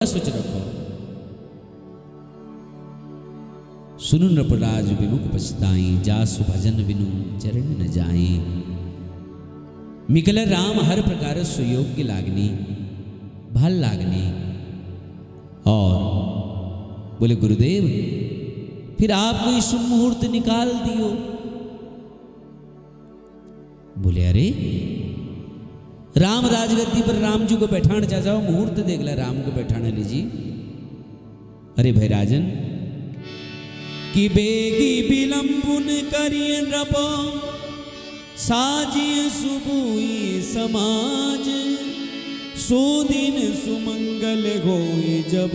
सोच रखो। सुनु नृपराज विमुख पछताई, जासु भजन बिनु चरण न जाई। मिकल राम हर प्रकार सुयोग्य लागनी, भल लागनी। और बोले गुरुदेव फिर आप कोई शुभ मुहूर्त निकाल दियो। बोले अरे राम राजगद्दी पर राम जी को बैठाने जा जाओ, मुहूर्त देख ला राम को बैठाने लीजिए। अरे भाई राजन कि बेगी विलंबुन करिए नृप, साजिए सुबुई समाज। सुदिन सुमंगल होए जब,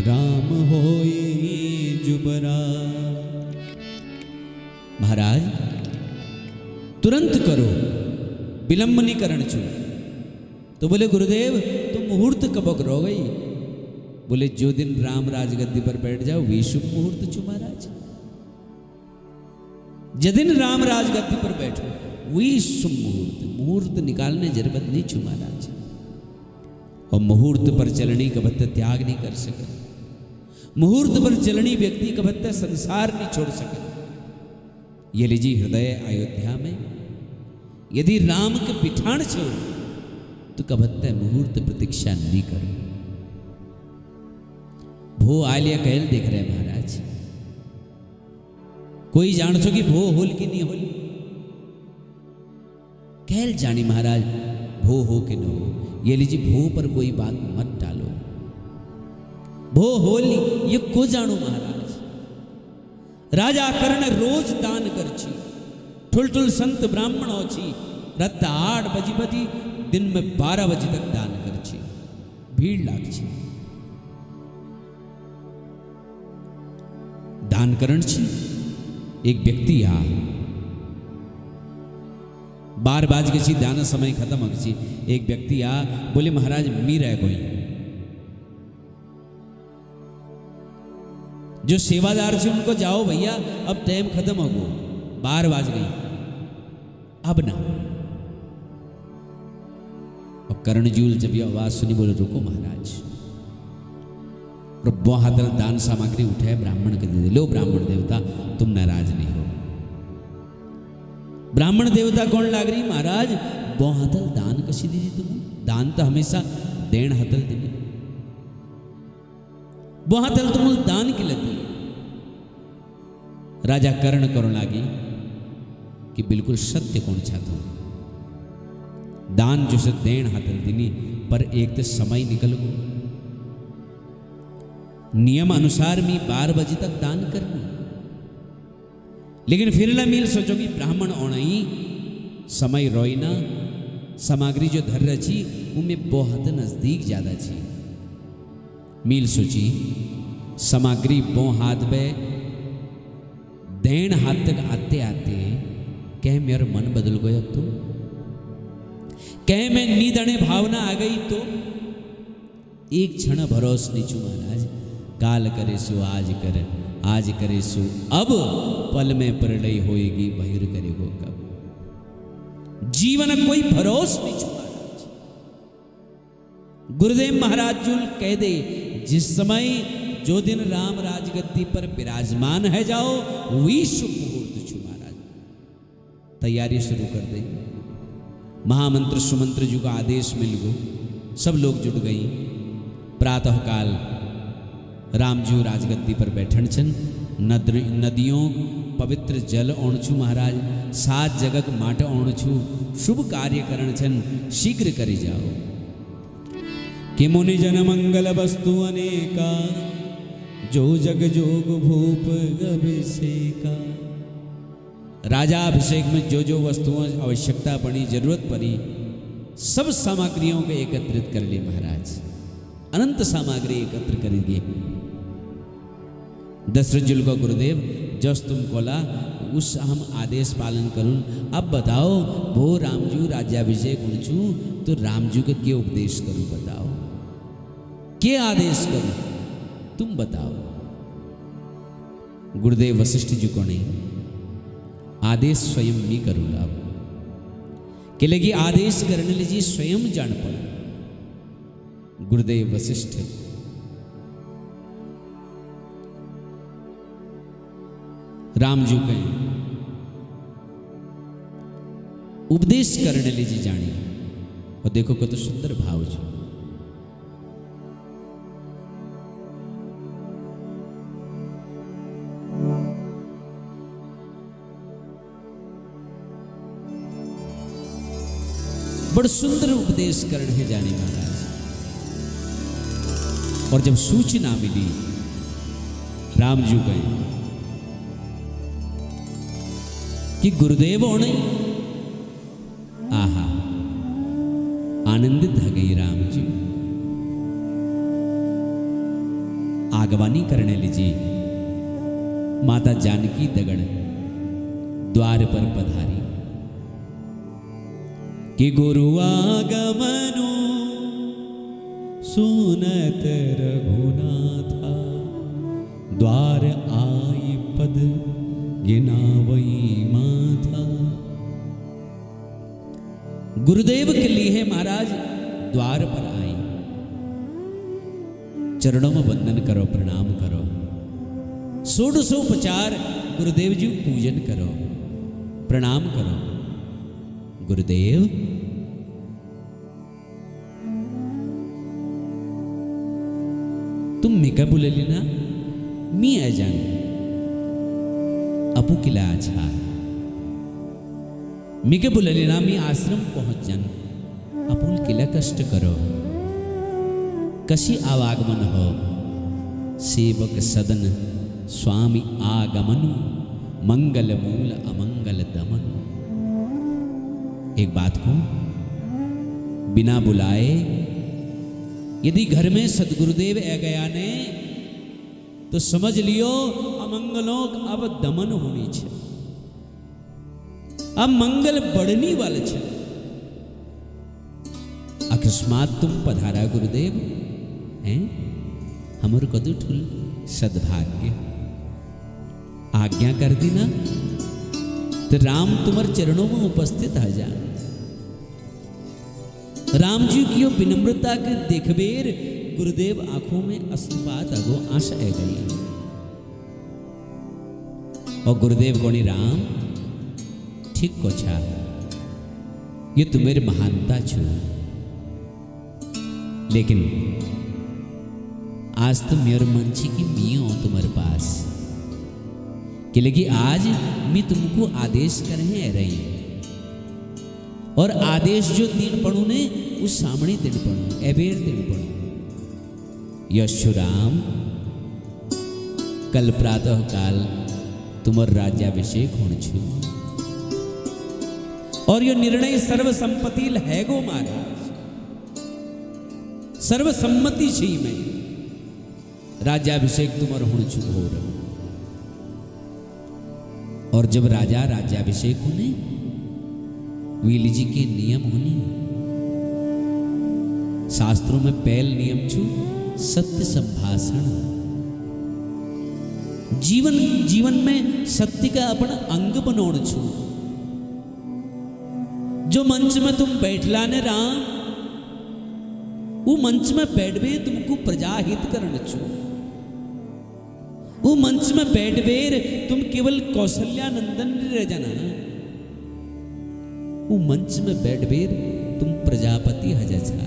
राम होए जुबराज। महाराज तुरंत करो, विलंब नहीं करण छू। तो बोले गुरुदेव तुम मुहूर्त कब करो गई? बोले जो दिन राम राजगद्दी पर बैठ जाओ वे शुभ मुहूर्त छू महाराज। जिस दिन राम राजगद्दी पर बैठो वही शुभ मुहूर्त। मुहूर्त निकालने जरूरत नहीं छू महाराज। और मुहूर्त पर चलनी कभत त्याग नहीं कर सके। मुहूर्त पर चलनी व्यक्ति कभत संसार नहीं छोड़ सके। ये लीजिए हृदय अयोध्या में यदि राम के पिठान छो तो कभत्ते मुहूर्त प्रतीक्षा नहीं करो। भो आलिया कहल देख रहे महाराज। कोई जान छो कि भो होल की नहीं होल? कहल जानी महाराज भो हो कि न हो। ये लीजिए भो पर कोई बात मत डालो। भो होल ये को जानो महाराज। राजा कर्ण रोज दान कर छी, ठुल ठुल संत ब्राह्मण हो छी। रात 8 बजे बजी दिन में 12 बजे तक दान कर छी। भीड़ लाग छी, दान करण छी। एक व्यक्ति आ 12 बाज के छी, दान समय खत्म हो छी। एक व्यक्ति आ बोले महाराज मी रह गई। जो सेवादार से उनको जाओ भैया अब टाइम खत्म हो गो, 12 बाज गई अब ना। और कर्णजूल जब ये आवाज सुनी बोले रुको महाराज। और बहुतल दान सामग्री उठाए ब्राह्मण के दे दे। लो ब्राह्मण देवता तुम नाराज नहीं हो। ब्राह्मण देवता कौन लाग रही महाराज? बहुतल दान कशी दीजिए तुम? दान तो हमेशा देण हतल दी। बहुतल तुम दान के लगी। राजा कर्ण करो लागी कि बिल्कुल सत्य कौन चाहता हूं। दान जो से देण हाथल दिनी पर एक तो समय निकल गो। नियम अनुसार मी 12 बजे तक दान करना। लेकिन फिर ला मील सोचो कि ब्राह्मण ओना ही समय रोईना सामग्री जो धर रची उनमें बहुत नजदीक ज्यादा छी। मील सोची सामग्री बो हाथ में देण हाथ तक आते आते कह मेरा मन बदल गया तो, कह मैं नीदने भावना आ गई तो। एक क्षण भरोस नहीं छू महाराज। काल करे सो आज कर, आज करे सो अब। पल में प्रलय होएगी बहिर करेगो कब। जीवन कोई भरोस नहीं छू महाराज। गुरुदेव महाराज जुल कह दे जिस समय जो दिन राम राजगद्दी पर विराजमान है जाओ वही शुभ मुहूर्त छू महाराज। तैयारी शुरू कर दे। महामंत्र सुमंत्र जी का आदेश मिल गो। सब लोग जुट गई। प्रातः काल राम जी राजगद्दी पर बैठन छन। नदियों पवित्र जल ओणछू महाराज। 7 जगत माट ओणछू। शुभ कार्य करण छन। शीघ्र करी जाओ कि मुनि जन मंगल वस्तु अनेका, जो जग जोग भूप अभिषेका। राजा अभिषेक में जो जो वस्तुओं आवश्यकता पड़ी, जरूरत पड़ी, सब सामग्रियों को एकत्रित कर लिए महाराज। अनंत सामग्री एकत्र करेंगे। दशरथ जी को गुरुदेव जस तुम कोला उस हम आदेश पालन करूं। अब बताओ वो रामजू राज्याभिषेक उनचू तो रामजू के क्या उपदेश करूं? बताओ क्या आदेश करूं? तुम बताओ। गुरुदेव वशिष्ठ जी को नहीं आदेश स्वयं नहीं करूंगा। अब के लगी आदेश करने लीजिए स्वयं जान पड़ो। गुरुदेव वशिष्ठ राम जी कहें उपदेश करने लीजिए जानी। और देखो कत सुंदर भाव जो बड़ सुंदर उपदेश करने जाने महाराज। और जब सूचना मिली राम जी गए कि गुरुदेव होने, आहा आनंदित हो गई राम जी। आगवानी करने लीजिए माता जानकी दगड़ द्वार पर पधारी कि गुरु आगमनु सुनत रघुनाथा, द्वार आई पद गिनावई माथा। गुरुदेव के लिए महाराज द्वार पर आए, चरणों में वंदन करो, प्रणाम करो, 16उपचार गुरुदेव जी पूजन करो, प्रणाम करो। गुरुदेव तुम मिका बुलेली ना, मी अजान अपू किला आछा, मिके बुलेली ना मी आश्रम पहुंच जान, अपुल किला कष्ट करो। कशी आवागमन हो सेवक सदन स्वामी आगमनु, मंगल मूल अमंगल दमन। एक बात को बिना बुलाए यदि घर में सदगुरुदेव आ गया ने तो समझ लियो अमंगलों अब दमन होनी छे, अब मंगल बढ़नी वाले छे। अकस्मात तुम पधारा गुरुदेव हैं, हमर कदू ठुल सद्भाग्य आज्ञा कर दी ना, तो राम तुम्हारे चरणों में उपस्थित आ जा। राम जी की विनम्रता के देखबेर गुरुदेव आंखों में अश्रुपात अगो आशा आ गई। और गुरुदेव कोणी राम ठीक को छा, ये तुम्हारी महानता छो, लेकिन आज तो मेरे मंची की मी हो तुम्हारे पास कि लगी आज मैं तुमको आदेश करे रही, और आदेश जो दिन पढ़ू ने उस सामने दिन पढ़ू, एबेर दिन पढ़ू। यशुराम कल प्रातः काल तुमर राज्याभिषेक होने छु, और यो निर्णय सर्वसम्मति है गो महाराज, सर्वसम्मति छी में राज्याभिषेक तुमर होने छु घोर। और जब राजा राज्याभिषेक होने वीली जी के नियम होनी, शास्त्रों में पहल नियम छु सत्य संभाषण। जीवन में सत्य का अपन अंग बनोड़ छु। जो मंच में तुम बैठला ने राम, वो मंच में बैठबे तुमको प्रजाहित करने छु। वो मंच में बैठबेर तुम केवल कौशल्यानंदन रह जाना, वो मंच में बैठबेर तुम प्रजापति हजा छा,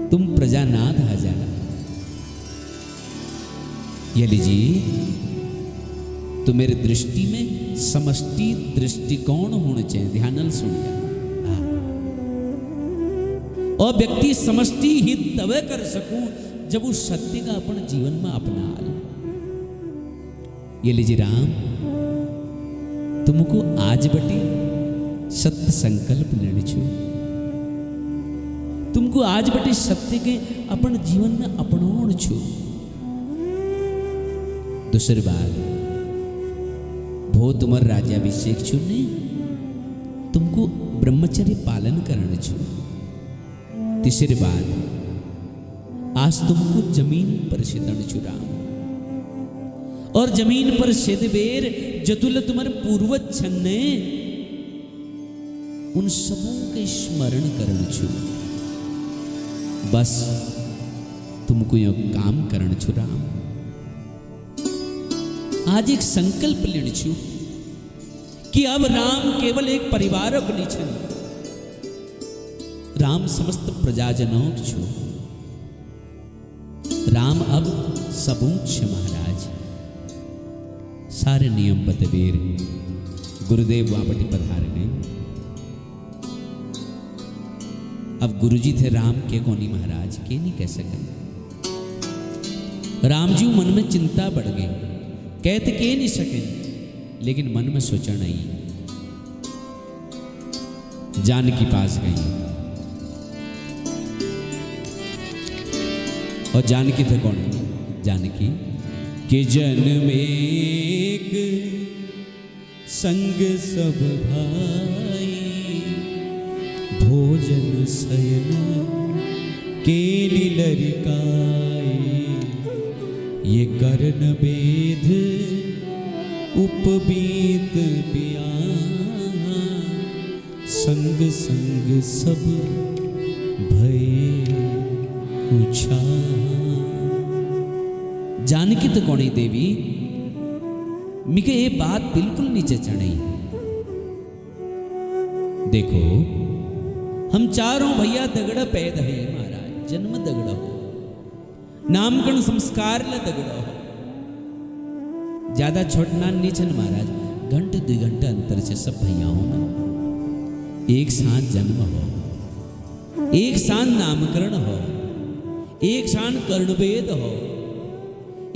तुम प्रजानाथ हजा। ये लीजिए तो मेरी दृष्टि में समष्टि दृष्टिकोण होने चाहिए, ध्यान सुनिए। और व्यक्ति समष्टि हित तवे कर सकूं जब वो सत्य का अपन जीवन में अपना ले। ये लीजिए राम, तुमको आज बटे सत्य संकल्प लेने छो, तुमको आज बटे सत्य के अपन जीवन में अपनाओण छो। दूसरी बात, भो तुमर राज्याभिषेक छो ने, तुमको ब्रह्मचर्य पालन करने छो। तीसरी बात, आज तुमको जमीन पर सिदण छो राम, और जमीन पर सिदबेर जतुल तुम्हारे पूर्वज छन्ने उन सबों के स्मरण करण छु। बस तुमको यो काम करण छु राम। आज एक संकल्प लेण छु कि अब राम केवल एक परिवारक नहीं छन, राम समस्त प्रजाजनों छु। राम अब सबूत छे महाराज। सारे नियम बतवेर गुरुदेव वापटी पधार गए। अब गुरुजी थे राम के कोनी महाराज के नहीं कह सके। राम जी मन में चिंता बढ़ गई, कहते के नहीं सके, लेकिन मन में सोचा नहीं। जानकी पास गई और जानकी थे कौन? जानकी के जन्म एक संग सब भाई, भोजन शयन केली लरिकाई, ये कर्ण वेद उपबीत बिया, संग संग सब भय पूछा। जानकी तो कौन देवी मिके ये बात बिल्कुल नहीं चचणी। देखो हम चारों भैया दगड़ पैद है महाराज, जन्म दगड़ हो, नामकरण संस्कार ल दगड़ हो, ज्यादा छोटना नहीं छन महाराज। घंटे 2 घंटे अंतर से सब भैयाओं में एक साथ जन्म हो, एक साथ नामकरण हो, एक साथ कर्णवेद हो,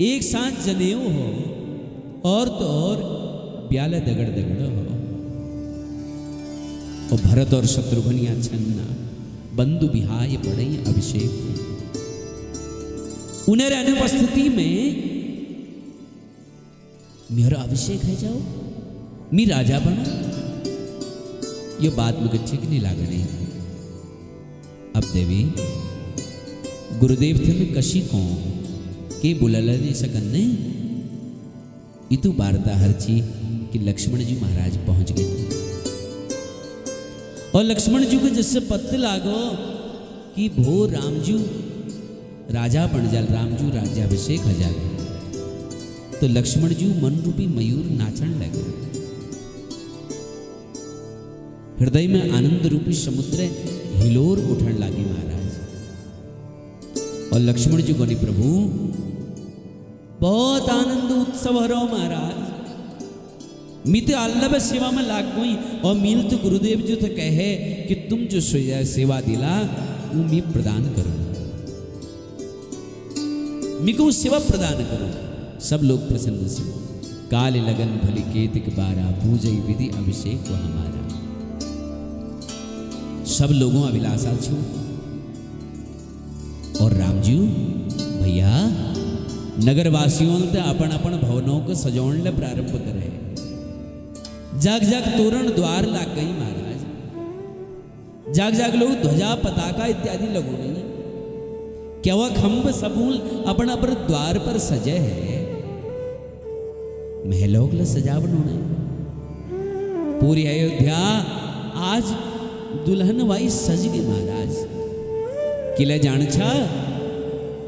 एक साथ जनेऊ हो, और तो और ब्याल दगड़ दगड़ हो। और भरत और शत्रुघ्निया छन्ना बंधु बिहाय पड़े अभिषेक। उन्हें अनुपस्थिति में मेरा अभिषेक है जाओ, मी राजा बनो। ये बात मुझे ठीक नहीं लग रही। अब देवी गुरुदेव थे मैं कशी को के बुला नहीं सकने। इतु वार्ता हरची कि लक्ष्मण जी महाराज पहुंच गए। और लक्ष्मण जी को जिससे पत्ते लागो कि भो रामजू राजा बन जाल, रामजू राज्याभिषेक हो जाए, तो लक्ष्मण जी मन रूपी मयूर नाचन लगे। हृदय में आनंद रूपी समुद्र हिलोर उठन लगी महाराज। और लक्ष्मण जी को नहीं प्रभु बहुत आनंद उत्सव हो रहा महाराज। मी तो अल्लाह सेवा में लाग गई। और मील तो गुरुदेव जी तो कहे कि तुम जो सेवा दिला वो मी प्रदान करो, मी को सेवा प्रदान करो। सब लोग प्रसन्न से काले लगन भली केतिक बारा, पूजई विधि अभिषेक को हमारा। सब लोगों अभिलाषा छू। और रामजी भैया नगरवासियों ने अपन अपन भवनों को सजाने प्रारंभ करे। जाग जाग तोरण द्वार लाग गई महाराज। जाग जाग लोग ध्वजा पताका इत्यादि लगो नहीं। क्या वह खंभ सबूल अपन अपन द्वार पर सजे है। महलों के सजावट होने पूरी अयोध्या आज दुल्हन वाई सज गई महाराज। किले जान छा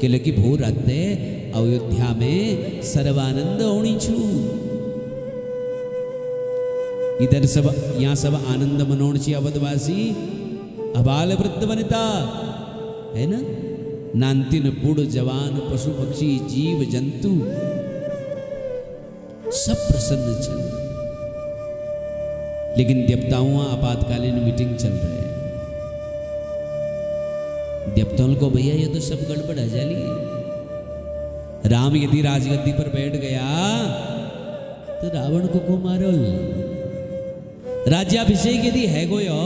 किले की भोर आते अयोध्या में सर्वानंद होनी छू। इधर सब यहाँ सब आनंद मनोण छी अवधवासी, अबाल वृद्ध वनिता है ना, नान्तिन बूढ़ जवान पशु पक्षी जीव जंतु सब प्रसन्न छन। लेकिन देवताओं आपातकालीन मीटिंग चल रहे है। देवताओं को भैया ये तो सब गड़बड़ है जाली। राम यदि राजगद्दी पर बैठ गया तो रावण को मारो। राज्याभिषेक यदि है गोयो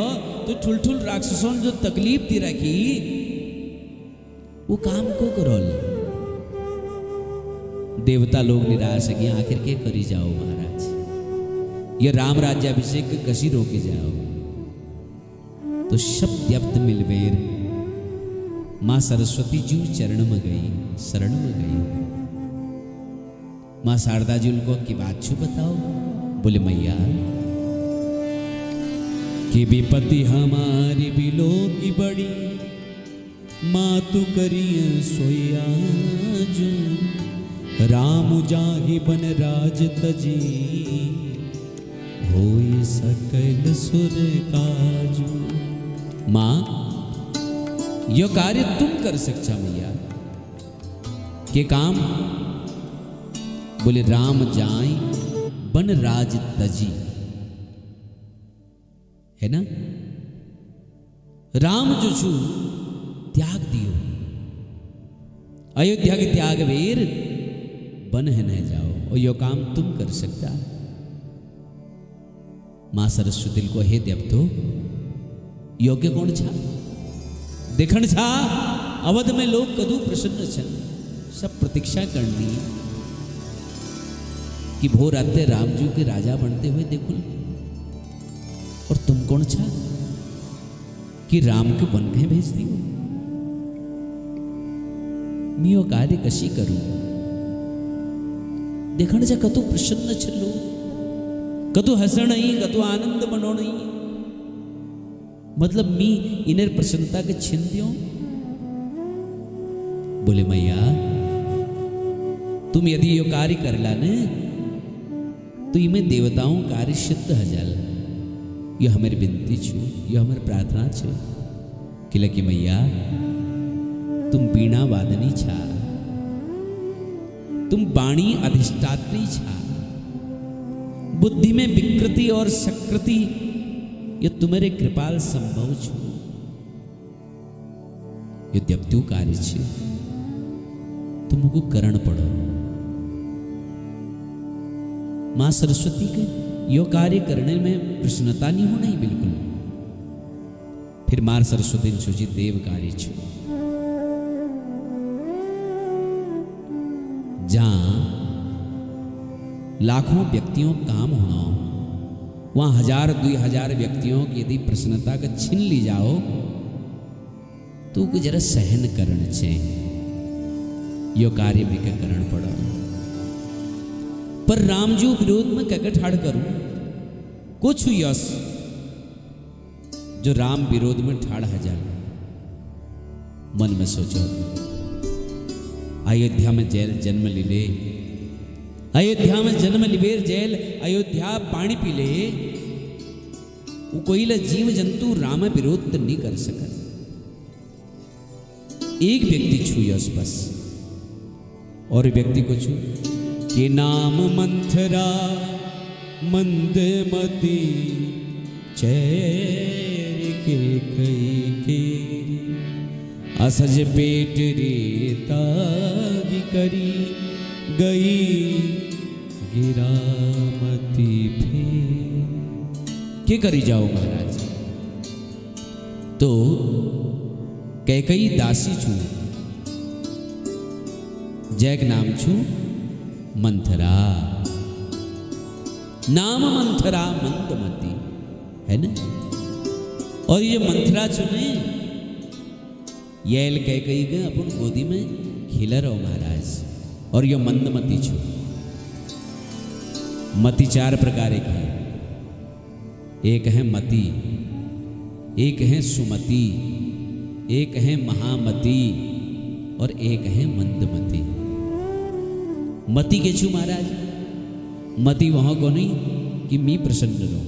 तो ठुल ठुल राक्षसों जो तकलीफ दी रखी वो काम को करो। देवता लोग निराश है कि आखिर के करी जाओ महाराज, ये राम राज्याभिषेक कसी रोके जाओ। तो शब्द व्यक्त मिलवेर मां सरस्वती जी चरण में गई, शरण में गई। मां शारदा जी उनको की बात छू बताओ। बोले मैया कि विपत्ति हमारी बिलो की बड़ी, मातु करिय सोया जो राम जाहि बन राज तजी होय सकल सुर काजू। मां यो कार्य तुम कर सकता मैया के काम? बोले राम जाय बन राज तजी, है ना? राम जो छू त्याग दियो, अयोध्या के त्याग वीर बन है न जाओ, और यो काम तुम कर सकता। मां सरस्वती को हे देवतो योग्य कौन छा? देखण छा अवध में लोग कदू प्रसन्न छन, सब प्रतीक्षा करनी कि भोर आते रामजू के राजा बनते हुए देखो, और तुम कौन छा कि राम के वन में भेज दियो। मियो कार्य कशी करूं? देखण जा कतु प्रसन्न छलो, कतु हसण ही, कतु आनंद मनोण ही, मतलब मी इनर प्रसन्नता के छीन दियो। बोले मैया तुम यदि यो कार्य करला ने तो इमे देवताओं कार्य सिद्ध हजल। यो हमारी विनती छू, यो हमारी प्रार्थना छे किला कि मैया तुम बीणा वादनी छा, तुम बाणी अधिष्ठात्री छा, बुद्धि में विकृति और सकृति ये तुम्हारे कृपाल संभव छो। ये देवत्यु कार्य छे, तुमको करण पड़ो। मां सरस्वती के यो कार्य करने में प्रसन्नता नहीं हो, नहीं बिल्कुल। फिर मां सरस्वती ने सोची देव कार्य छो, जहां लाखों व्यक्तियों काम होना हो, वहां 1000-2000 व्यक्तियों की यदि प्रसन्नता का छीन ली जाओ तो को जरा सहन करण छे। यो कार्य भी का करण पड़ो। पर रामजू विरोध में कह ठाड़ करूं कुछ यश जो राम विरोध में ठाड़ हजार मन में सोचो। अयोध्या में जेल जन्म ले ले, अयोध्या में जन्म लिबेर जेल, अयोध्या पानी पी ले, वो कोई जीव जंतु राम विरोध तो नहीं कर सका। एक व्यक्ति छू यश बस, और व्यक्ति को छू के नाम मंथरा मंदमती चैर के कई के असज पेट रेता करी गई गिरामती फेर। के करी जाओ महाराज? तो कैकई दासी छू, जैक नाम छू मंथरा, नाम मंथरा मंदमती, है ना? और ये मंथरा चुने येल कैकई के अपन गोदी में खिला रहो महाराज। और ये मंदमती छू, मति 4 प्रकार की, एक है मति, एक है सुमति, एक है महामति, और एक है मंदमती। मति के छू महाराज? मति वहां को नहीं कि मी प्रसन्न रहो,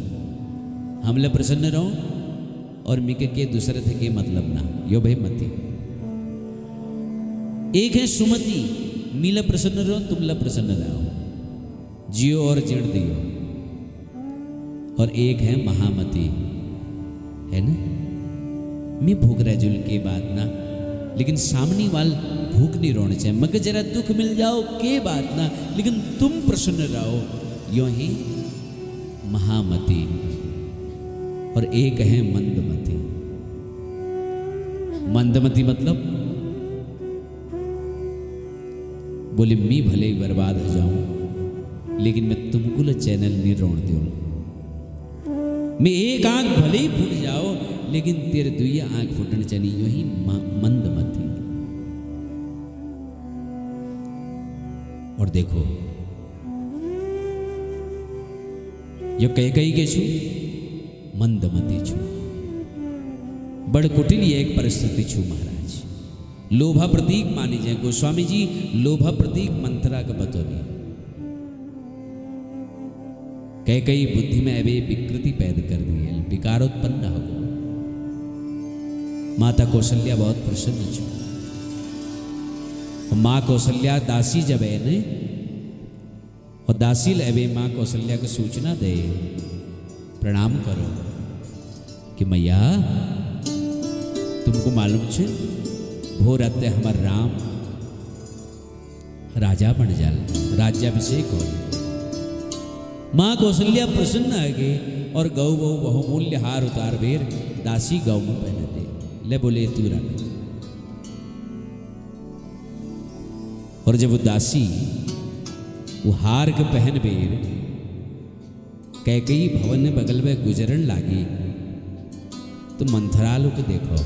हमले प्रसन्न रहो, और मी के दूसरे थे के मतलब ना, यो भाई मति। एक है सुमति, मीला प्रसन्न रहो, तुमला प्रसन्न रहो, जियो और जीण दियो। और एक है महामति, है ना? मैं भूख रह जुल के बात ना, लेकिन सामने वाल भूख नहीं रोने चाहिए, मगर जरा दुख मिल जाओ के बात ना, लेकिन तुम प्रसन्न रहो, यो ही महामति। और एक है मंदमति। मंदमती मतलब बोले मैं भले ही बर्बाद हो जाऊं, लेकिन मैं तुमको चैनल नहीं रोण दूं। मैं एक आंख भले ही फूट जाओ, लेकिन तेरे दुइया आंख फूटने चाहिए, यो ही मंदमती। और देखो यो कई के छू मंदमती छू, बड़ कुटिल एक परिस्थिति छू महाराज। लोभा प्रतीक मानी जाए गोस्वामी जी लोभा प्रतीक मंत्रा का बतौनी कह कई बुद्धि में अवे विकृति पैदा कर दी है विकारोत्पन्न हो माता कौशल्या बहुत प्रसन्न छो माँ कौशल्या दासी जब है ने और दासी अवे माँ कौशल्या को सूचना दे प्रणाम करो कि मैया तुमको मालूम छे भोर रहते हमार राम राजा बन जाल राज्याभिषेक हो माँ कौशल्या प्रसन्न है गए और गौ बहु बहुमूल्य हार उतार बेर दासी गौ में पहने दे ले बोले तू रख और जब वो दासी वो हार के पहन बेर कैकेयी भवन में बगल में गुजरन लागी तो मंथराल को देखो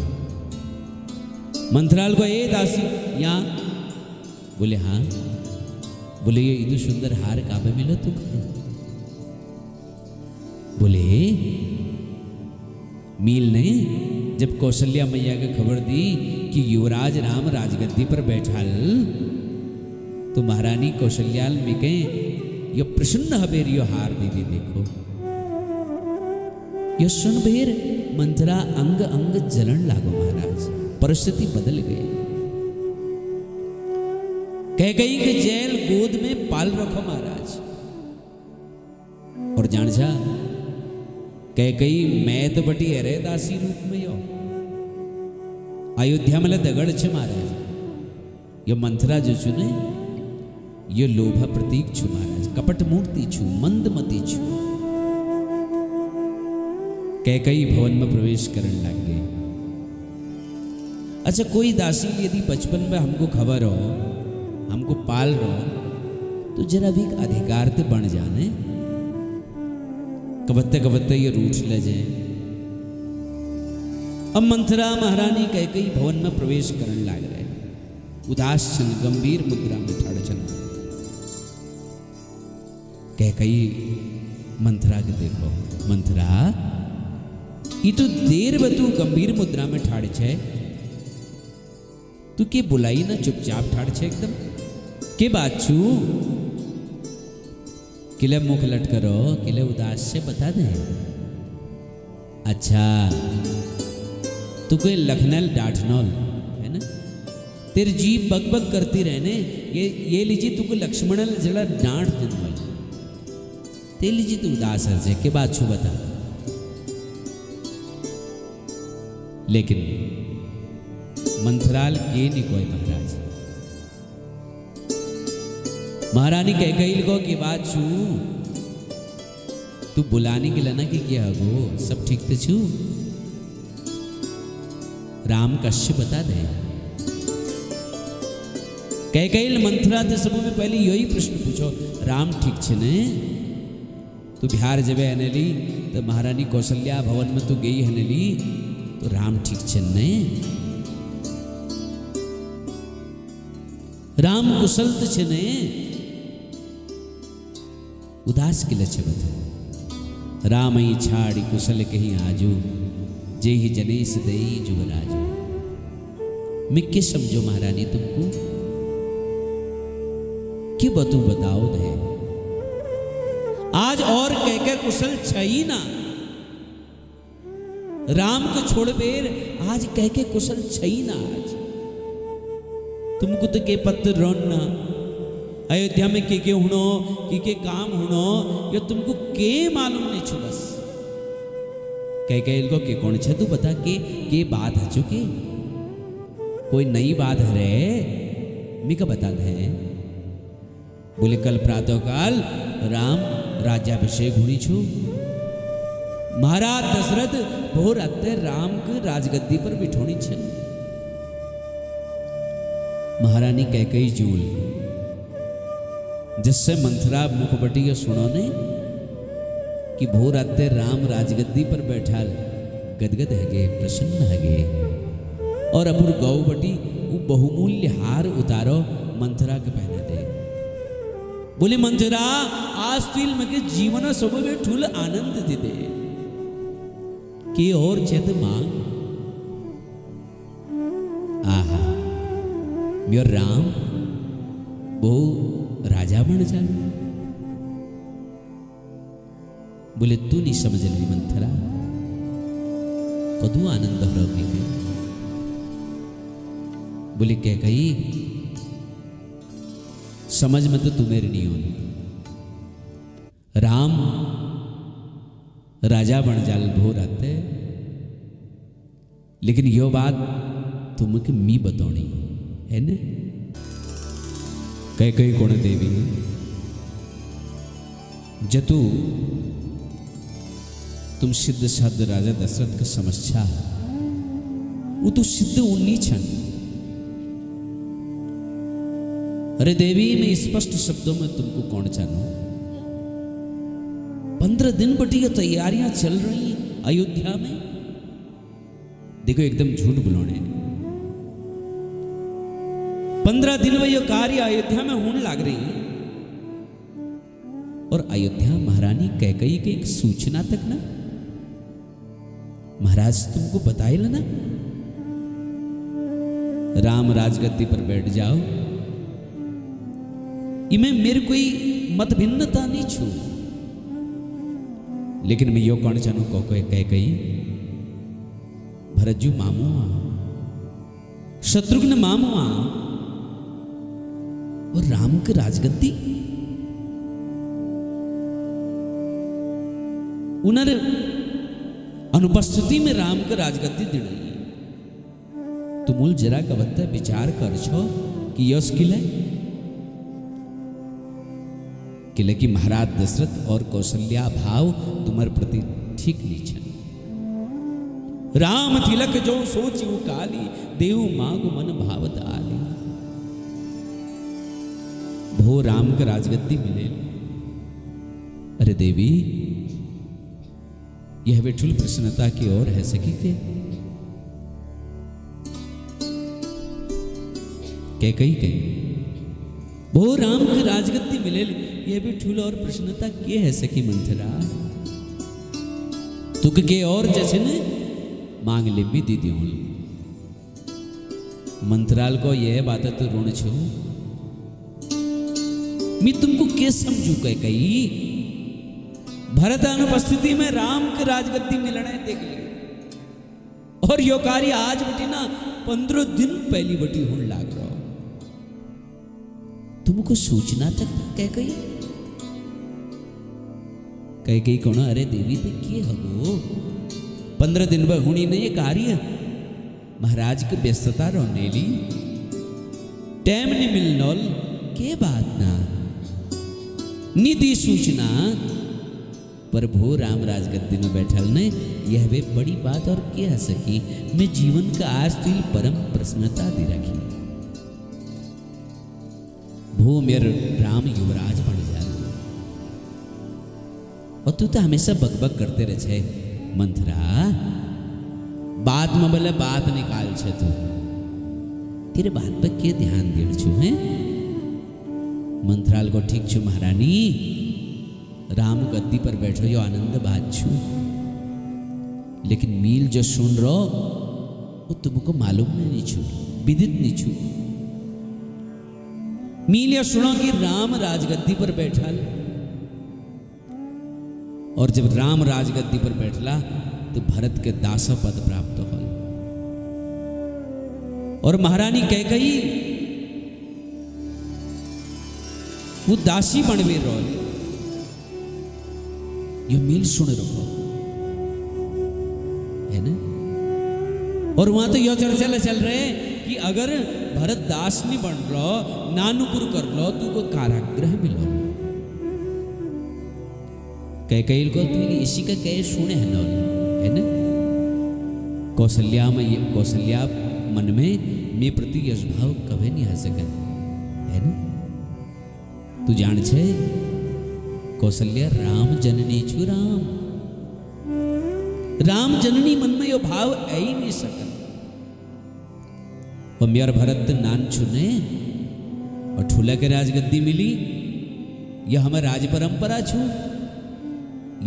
मंथराल को ए दासी यहाँ बोले हाँ बोले ये इतनी सुंदर हार काबे मिलो तुमको बोले मील ने जब कौशल्या मैया को खबर दी कि युवराज राम राजगद्दी पर बैठाल तो महारानी कौशल्याल में कहे ये प्रसन्न हबेर यो हार दीदी देखो ये सुन बेर मंथरा अंग अंग जलन लागो महाराज परिस्थिति बदल गई कह गई कि जेल गोद में पाल रखो महाराज और जान जा कह गई मैं तो बटी अरे दासी रूप में यो अयोध्या में दगड़ छे महाराज ये मंथरा जो चुने ये लोभा प्रतीक छु महाराज कपट मूर्ति छु मंदमती छु कैकेयी भवन में प्रवेश करने लग गए अच्छा कोई दासी यदि बचपन में हमको खबर हो हमको पाल रहो तो जरा भी अधिकार ते बन जाने कवत्ते कवत्ते ये रूठ ले जाए अब मंथरा महारानी कैकेयी भवन में प्रवेश करने लग रहे उदास छन गंभीर मुद्रा में ठाड़ छन कैकेयी मंथरा के देखो मंथरा ये तो देर बतू गंभीर मुद्रा में ठाड़ छे तू के बुलाई ना चुपचाप ठाड़ छे एकदम के बात छू किले मुख लट करो किले उदास से बता दे अच्छा तू कोई लखनल डांटनौल है ना तेरी जीभ बग बग करती रहने ये लीजिए तुको लक्ष्मणल जरा डांट दिन ते लीजिए तू उदास है के बात छू बता लेकिन मंथराल के नहीं कोई महाराज महारानी कैकेयी को की बात छू तू बुलाने के लना की क्या हो सब ठीक तो छू राम कश्य बता दे कैकेयी मंथरा ते सब में पहले यही प्रश्न पूछो राम ठीक छे ने तू बिहार जबे हनेली तो महारानी कौशल्या भवन में तू गई हनेली तो राम ठीक छे ने राम कुशल तो छे ने उदास के लच्छे बता राम ही छाड़ी कुशल कहीं आजू जे ही जनेश दई जुबराजू मैं क्या समझो महारानी तुमको कि बतू बताओ दे आज और कह कुशल छई ना राम को छोड़ बेर आज कह के कुशल छई ना आज तुमको तो के पत्र रोना अयोध्या में के हुनो के काम हुनो ये तुमको के मालूम नहीं छु बस कैकेयी को के कौन छे तू बता के बात है चुके कोई नई बात है रे मिका बता दे बोले कल प्रातः काल राम राज्याभिषेक हुई छु महाराज दशरथ भोर अत्ते राम के राजगद्दी पर बिठोनी छे महारानी कैकेयी जूल जिससे मंथरा मुखबटी सुनो ने कि भोर आते राम राजगद्दी पर बैठा गदगद है गे प्रसन्न है गे और अपुर गौ बटी वो बहुमूल्य हार उतारो मंथरा के पहने दे बोले मंथरा आज तिल मगे जीवन सब में ठूल आनंद दे दे कि और चेत मांग आहा म्योर राम वो राजा बन जा। बोले तू नहीं समझ रही मंथरा, कदू आनंद हो रही है। बोले क्या कही समझ में तो तुम्हें नहीं होनी। राम राजा बन जाल भोर आते, लेकिन यो बात तुमके मी बतानी है न। कई कई कोण देवी जतु तुम सिद्ध साध राजा दशरथ का समस्या वो तो सिद्ध उन्नी छन। अरे देवी मैं स्पष्ट शब्दों में तुमको कौन जानू। 15 दिन बटी ये तैयारियां चल रही अयोध्या में। देखो एकदम झूठ बुलाने 15 दिन में ये कार्य अयोध्या में होने लग रही। और अयोध्या महारानी कैकेयी के एक सूचना तक ना महाराज तुमको बताए ना, राम राजगद्दी पर बैठ जाओ। इमें मेरे कोई मत भिन्नता नहीं छू, लेकिन मैं यो कौन जानू को कैकेयी भरतजू मामू आ, शत्रुघ्न मामू आ, और राम की राजगद्दी उन्हें अनुपस्थिति में राम का राजगद्दी दिड़ी। तुम जरा कवत्ता विचार कर छो कि यश किले की महाराज दशरथ और कौशल्या भाव तुम्हारे प्रति ठीक नहीं छन। राम तिलक जो सोची वो काली, देव मांगो मन भावत आली। भो राम का राजगद्दी मिले। अरे देवी यह विठुल प्रसन्नता की ओर है सकी थे। कैकेयी कही भो राम की राजगद्दी मिले, यह भी ठूल और प्रसन्नता के है सकी मंथरा। तुक के और जैसे ने मांग ले भी दीदी हूं। मंथराल को यह बात तो ऋण छो, मैं तुमको के समझू कैकेयी। भरत अनुपस्थिति में राम की राजगद्दी मिलने देख लिया, और यो कार्य आज बटी ना 15 दिन पहली बटी होने लग रहा। तुमको सूचना तक कैकेयी कौन। अरे देवी देखिए हबो 15 दिन में हुणी नहीं कार्य। महाराज की व्यस्तता रोने ली, टाइम नहीं मिलनोल के बात ना निधि सूचना पर भो राम राजगद्दी में बैठल ने यह वे बड़ी बात और क्या सकी। मैं जीवन का आज तिल परम प्रसन्नता दी रखी। भो मेरे राम युवराज बन जा। और तू तो हमेशा बकबक करते रहे मंथरा, बात में बोले बात निकाल छे तू। तेरे बात पर के ध्यान दे छू है। मंथराल को ठीक छू महारानी, राम गद्दी पर बैठो यो आनंद बात छू, लेकिन मील जो सुन रो वो तुमको मालूम नहीं छू, विदित नहीं छू। मील या सुनो कि राम राजगद्दी पर बैठा, और जब राम राजगद्दी पर बैठला तो भरत के दासा पद प्राप्त हो। और महारानी कैकेयी वो दासी बनवे रो। ये मील सुन रखो है ना। और वहां तो यह चर्चा चल रहे कि अगर भरत दास नहीं बन रहा, नानुपुर कर लो तो को कारागृह मिलो। कैकेयी को तो इसी का कह सुने है ना। कौशल्या में ये कौशल्या मन में मैं प्रति यश भाव कभी नहीं आ सके है ना। तू जान छे कौशल्या राम जननी छू। राम जननी मन में यो भाव आ ही नहीं सका। और मेरा भरत नान छुने और ठूला के राजगद्दी मिली, यह हमारे राज परंपरा छू।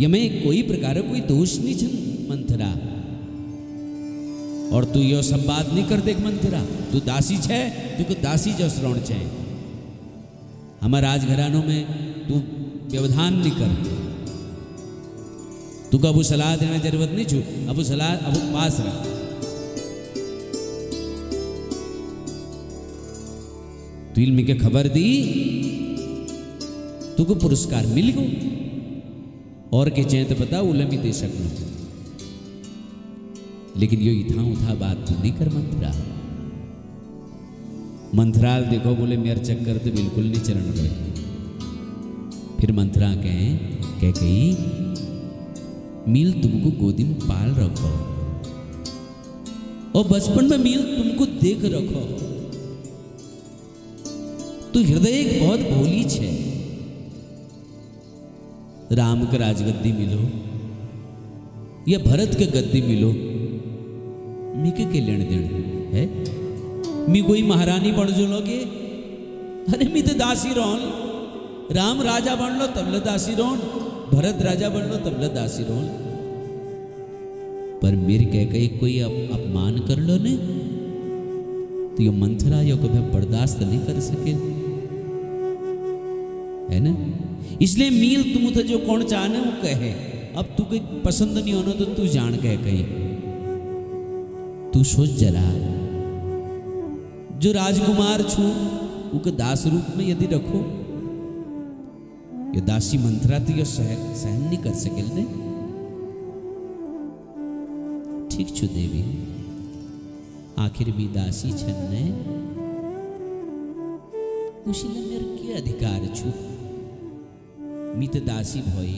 यह में कोई प्रकार कोई दोष नहीं छन मंथरा। और तू यो सब बात नहीं कर देख मंथरा, तू दासी छे, तू दासी जो श्रवण छे। हमारे राजघरानों में तू व्यवधान नहीं कर, तू को अब सलाह देने जरूरत नहीं छू, अब सलाह अब पास रह। तू इल्म के खबर दी, तू को पुरस्कार मिल गो, और के चेत बता उलम ही दे सकना, लेकिन यो इथा उठा बात तू नहीं कर मंथरा। मंथराल देखो बोले मेरे चक्कर तो बिल्कुल नहीं चरण रहे। फिर मंथरा कह गई मील तुमको गोदी में पाल रखो, और बचपन में मील तुमको देख रखो। तू हृदय एक बहुत भोली छे। राम के राजगद्दी मिलो या भरत के गद्दी मिलो, मीके के लेन देन है? मी कोई महारानी बन जो लोगे? अरे मी तो दासी रोन। राम राजा बन लो तबले दासी रोन, भरत राजा बन लो तबले दासी रोन। पर मेरे कह कोई अपमान कर लो ने तो ये मंथरा यो कभी बर्दाश्त नहीं कर सके, है ना? इसलिए मील तुम तो जो कौन चाहने वो कहे, अब तू कोई पसंद नहीं होना तो तू जान कह कहीं। तू सोच जरा, जो राजकुमार छू उके दास रूप में यदि रखो, ये दासी मंथरा तो ये सहन नहीं कर सके ने। ठीक छू देवी, आखिर भी दासी छन्ने उसी ने मेरे के अधिकार छू। मी तो दासी भई,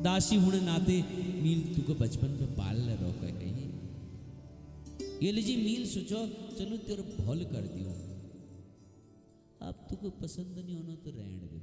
दासी होने नाते मील तुको बचपन में पाल ले रोक कहीं ये लीजिए मील सोचो चलो तेरे भोल कर दियो, अब तुको पसंद नहीं होना तो रहने दे।